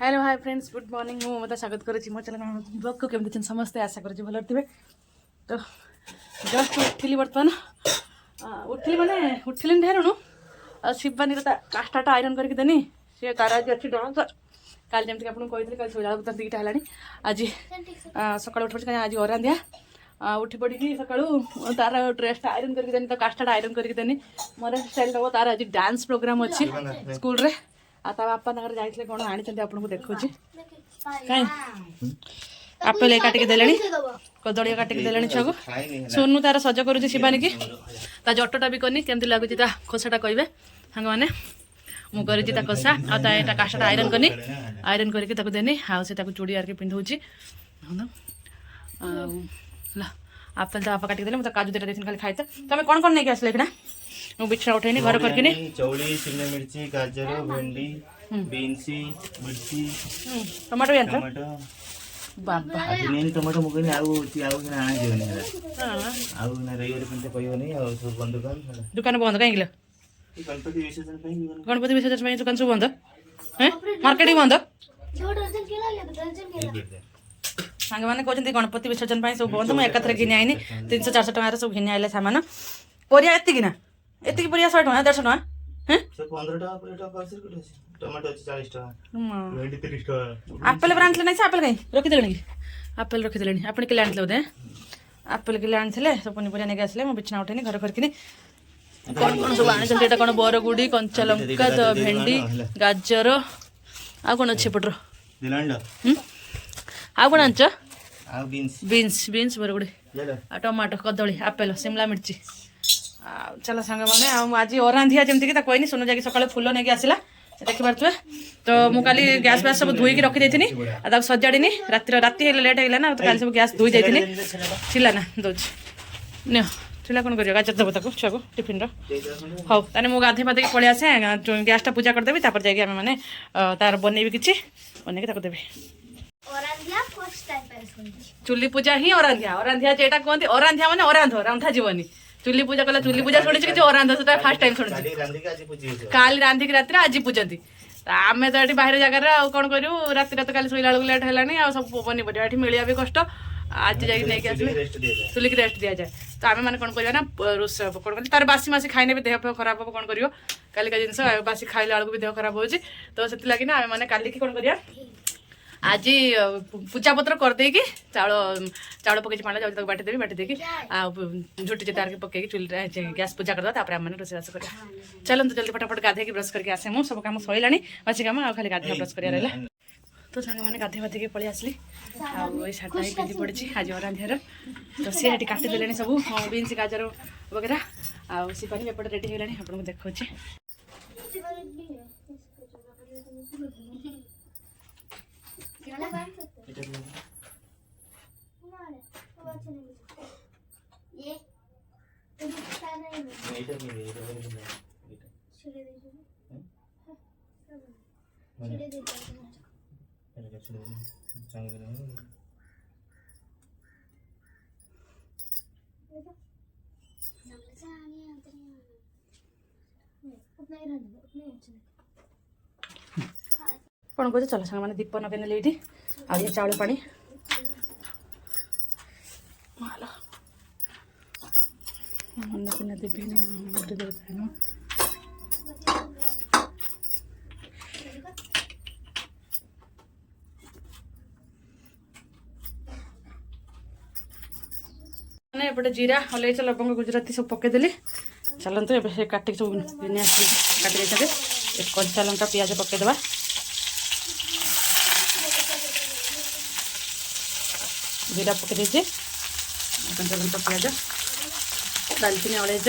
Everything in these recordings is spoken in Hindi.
Hello hi friends good morning मु मत स्वागत करुच्ची मो चैनल ब्लॉग को केमती समस्ते आशा करुच्ची भल थे। तो जस्ट उठिली बर्तमान उठिली माने उठिली ढेरुणु शिवानी काष्टा आयरन करके देनी सी तार आज अच्छी डांस काल जमी आपको कही कल शोला तो दुईटा है आज सका उठ पड़े आज अरांधिया उठी पड़ी सका तार ड्रेस आयरन करके देनी तो काष्टा आयरन करके देनी मोर स्टाइल दब तार आज डांस प्रोग्राम अच्छी स्कूल रे आ बापा जाइए कौन आनी आपको देखा कहीं आपेल काटिक देले कदली काटिक देले छुआ को सोनू तार सज करुच्ची शिवानी की ता जटटा भी करनी केमती लगुच खोसाटा कहे सांग मैंने मुझे खोसा आटा काष्टा आयरन करनी आयरन करके देनी आसे चूड़ी आर पिंधुची आपेल तो बापा काटिक देले मतलब काजू दुटा खाली खाई तुम कौन कौन नहीं आसले कि मु बिछा उठेनी घर करके चौड़ी शिमला मिर्ची गाजर भेंडी बीन्सी मिर्ची टमाटो भी टमाटो बाबा नहीं टमाटो मुझे आउ आना जीवन आउ ना रविवार पे कहनी सब बंद दुकान बंद कहीं गणपति विसर्जन दुकान सब बंद मार्केट बंद सांग मैंने कहते गणपति विसर्जन सब बंद मुझे एकाथर घिनि आईनी 300-400 टकर सब घिनि आइले सामान परिया एतिकी ना एतिकी परिया 100 टका 150 टका आपेल आनी ना आपेल कहीं रखीदे कि आपेल रखीदे आप किले आनी बोधे आपेल किले आनी सब पनीपरिया नहीं आसले मुझे बिछना उठेनी घर करके कौन कौन सब आनी कौन बरगुड़ी कंचा लंका भेंडी गाजर आ कौन अच्छे पटर आ कौन आंच बीन्स बीन्स बरगुड़ी टमाटो कदली आपेल शिमला मिर्ची चलो सांग मैंने आज अरांधिया जमीक कहनी सोनू जाकि सका फुल नहीं आसला देखिपे तो मुझे गैस फैस सब धोईकी रखी देती सजाड़ी राति लेट है ना तो सब गैस धोई जाती छिला ना दौर नि छिला कौन कर गाजर देव ताको छुआ को टिफिन हाँ ताने मुझे गाधे पाधे पलि आसे गैसटा पूजा करदेवी तापर जाकि आम मैंने तार बनईबी कि बनई देवी चुली पूजा ही अरांधिया अरांधिया जेटा कहते अरांधिया माने अरांध रंधा जीवनी चुली पूजा कला चुली पूजा शुणी कि अरांध से फास्ट टाइम शुणी काली रांधिक रात आज पूजती आम तो ये बाहर जगार कौन करूँ राति तो काली शोला बेलू लेट है सब पनीपरिया ये मिलवा भी कष्ट आज जाए चुली की रेस्ट दि जाए तो आम मैंने कौन करना कौन कर तार बासी मासी खाई भी देह खराब हम कौन कर कालिका जिनस बासी खाइला बेलू भी देह खराब हो तो से लगे ना आम मैंने काली कौन करिया आज पूजा पत्र करदे कि चाउल पकई पाला जाऊँ बाटी देवी बाटी देकी झुटी चितार के पकई चुल गैस पूजा करदे रोषेईबास कर चलते जल्दी फटाफट गाधे ब्रश करके आसे मु सब कम सैला बासी कम आ खाली गाधे ब्रश कर रहा तो सांग मैंने गाधे बाधे पलि आसली आटा ही पिंधि पड़ी आज अरांधियार तो सी ये काटिदे सब बीन्स गाजर वगैरह आपानी एपटे रेडी होगा आपको देखा कौन कहे चलो सांग मैंने दीप नगे नेले ये आज चाउल पानी अन्नपूर्णा देवी एपटे जीरा अलैच लवंग गुजराती सब पकईदेली चलते ये काटिक सब काटी कंचा लंका पियाज पकईदे जीरा पकई देचे कंचा लंका पियाज दालचीनी अलैच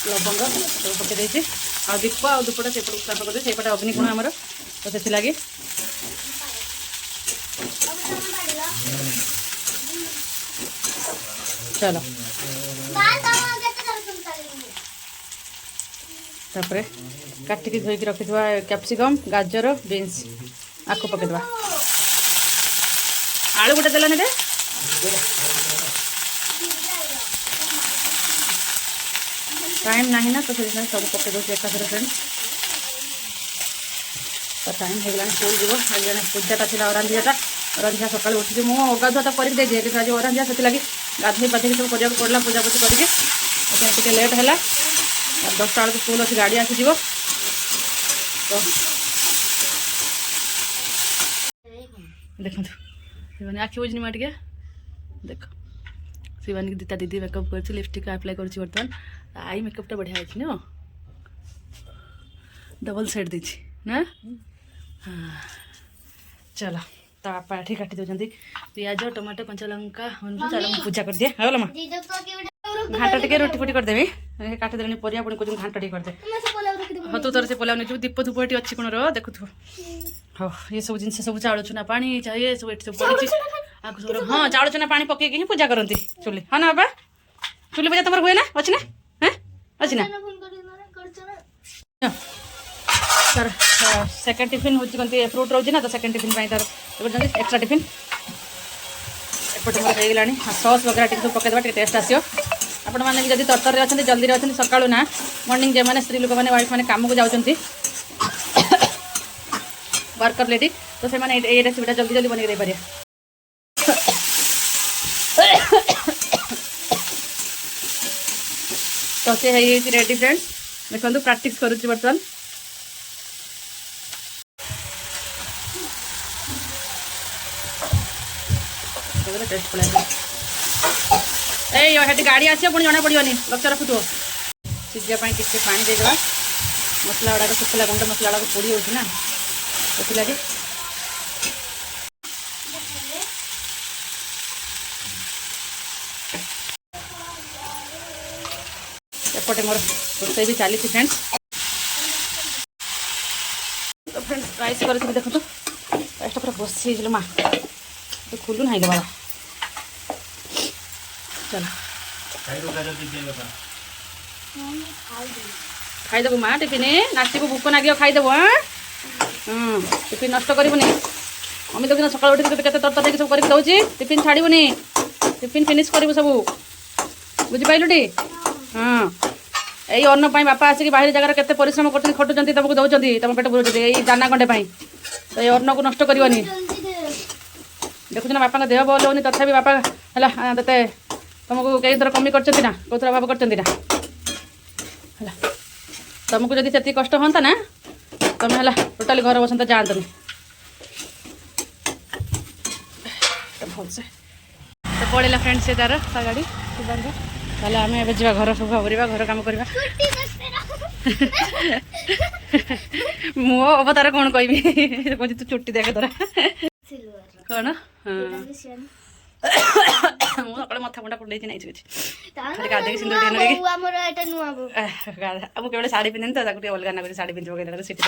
लवंग सब पकई देचे आ दीप आ दुपटा से पकड़े से अग्निकोण आमर तो से लगे चलो तापर काटिकी धोईकी रखी कैप्सिकम गाजर बीन्स आको पकईदे आलू गोटे देलानी रे टाइम ना तो सब पकई दूसरी एकाथर फ्रेंड तो टाइम हो गला स्कूल जीव आज जन पूजाटा थी अरांधियाटा अरांधिया सकाल उठी मु गाधुआ तो करके दे कि आज अरांधिया से लगी गाधे पाधे सब करने पड़ा पूजा पूजी करके लेट है 10टा बेलू स्कूल अच्छी गाड़ी आसीज तो देखो शिवानी आखि बुझनी मार टे देख शिवानी की दीता दीदी मेकअप कर लिपस्टिक अप्लाई कर बर्तमान आई मेकअपटा बढ़िया अच्छी न डबल सेट दी ना हाँ चलो तो आप एठी काटी दौरान पियाज टमाटो कंचा लंका चलो पूजा कर दिए है माँ घाटा टे रोटी फोटी करदेवी काटिदेनी परिया पुणी कौन घाटा टे करदे हाँ तू तोर से पोलाव नहीं दीप धूप ये अच्छी कौन देखु हाँ ये सब जिन सब चाउल चुना पानी ये सब ये सब पड़ी सब हाँ चाउल चुना पानी पकई ही पूजा करती चुली हाँ ना बाबा चुली पूजा तुम हुए ना अच्छी ना हाँ अच्छी ना सर सेकेंड टिफिन हूँ कौन फ्रूट रोज ना तो सेकेंड टिफिन तार एक्स्ट्रा टिफिन एपटे मोर हो गला सॉस वगैरह टी सब पकईदेवा टेस्ट आसो आपण मैंने जब तरतर अच्छे जल्दी अच्छे सका ना मॉर्निंग जो मैंने स्त्री लोक मैंने वाइफ मैंने कम को जाऊँच वर्कर लेडी तो से ये रेसिपीटा जल्दी जल्दी बन पारे तो से रेडी फ्रेंड्स देखो प्रैक्टिस करुच्ची बर्तमान टेस्ट पड़ा ए गाड़ी आस पुणी जना पड़ोनी लक्ष्य रखुव सीझापी किसी पानी देदेवा मसला गुड़ाक शुखला गुंड मसला गुड़ाक पोड़ी होना लगे एपटे मोर रोसई भी चली फ्रेंड्स तो फ्रेंड्स राइस कर देखो राइस पूरा बसी माँ तो खुलू ना बाबा चलो खाईदेव माँ टिफिन नाची को भूक नागियो खाईदेव हाँ टिफिन नष्ट करनी मम्मी देखना सकाल उठी के तरतर देख सब करके दौची टिफिन छाड़बनी टिफिन फिनिश करू सब बुझिपारू टी हाँ यही अन्न बापा आसिक बाहर जगार केते परिश्रम कर खटुंट तुमको दौरान तुम पेट भरूँ यही दाना गंडे तो ये अन्न को नष्ट करनी देखुच ना बापा देह भल होनी तथा बापा है ते तुमको कई थर कमी कर कौथर अभाव कर तुमको जब से कष्ट हाँ ना तुम है टोटाली घर बसंत जातनी भलसे तो पड़ेगा फ्रेंड से तार ता गाड़ी ताले आम ए जा घर सब करवा घर कम करवा मो अवतार कौन कह तू चुट्टी देखे तोरा कौन हाँ सकाल मथा फंडा कुंडे नहीं गाधे सिंदूर केवल शाढ़ी पिंधे तो अलग ना शाढ़ी पिंधि पकड़ सीटी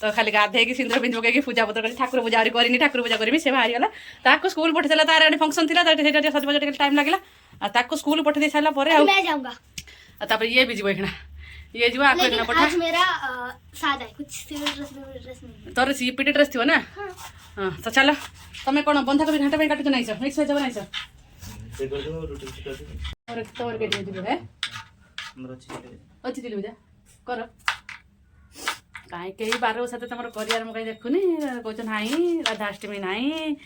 तो खाली गाधे सिंदूर पिंधि पकई पूजा पत्र कर ठाकुर पूजा करनी ठाकुर पूजा करी से बाहरी गला ताको स्कूल पठे देला तार फंक्शन थी सजबाज टाइम लगे ताको स्कूल पठे दे सारा ये भी जीव ये जीव आपको पठा तोर सीपीटी ड्रेस थी ना हाँ तो चलो तुम कौन बंधा कोबी घाटा काटुच नाइस मिक्स वेज बनाइस और तोर के दियो है अच्छी दिलु जा कर काई कई बार साथ तुम करियार मुझे देखुनी कौन नाई राधाष्टमी नाई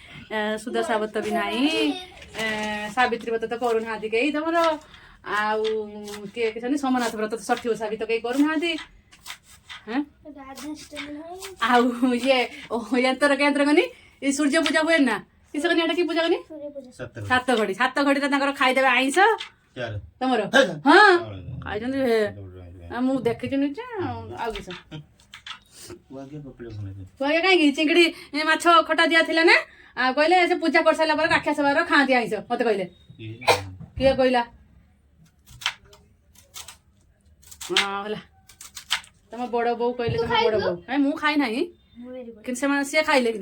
सुधा सावत भी नाई सावित्री व्रत तो करूना कई तुम आउ किए सोमनाथ व्रत षठी ओषा भी तो कई करूना आउ ये यंत्र केंद्र कनी ये सूर्य पूजा हुए ना किस कनी की पूजा कनी सात घड़ी तो खाईदे आईस तुम हाँ खाई मु देखी आउ किस कहीं चिंगड़ी माछ खटा दिया थिला ना कहले से पूजा कर सारा पर राक्षस बार खाती आईस मत कहले किए कहला हाँ तुम बड़ बो कहले तुम बड़ बो मु खाई ना कि सी खाइले कि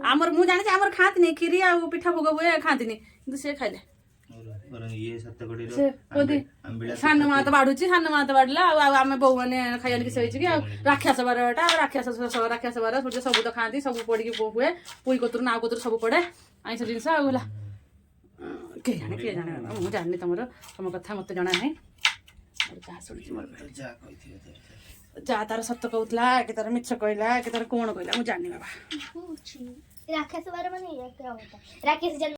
आमर मु जाने आमर खाती नहीं खीरी आ पिठा भोग हुए खाती नहीं कि सी खाइले सान माँ तो बाढ़ुची सान माँ तो बाढ़ला आम बो मैंने खाइल कि राक्षस बारटा राक्षस बार सूर्य सब तो खाती सब पड़ी हुए पुई कतुर ना कतुर सब पड़े आईस जिनस आला किए जाने मुझे जानी तुम कथा मत जना ना जहाँ शुणी मोर जा तार सत कहूला कि तार मिछ कहला कि तार कौन कहला मु जानी बाबा राक्षस बारे में नहीं है क्या होता राक्षस जन्म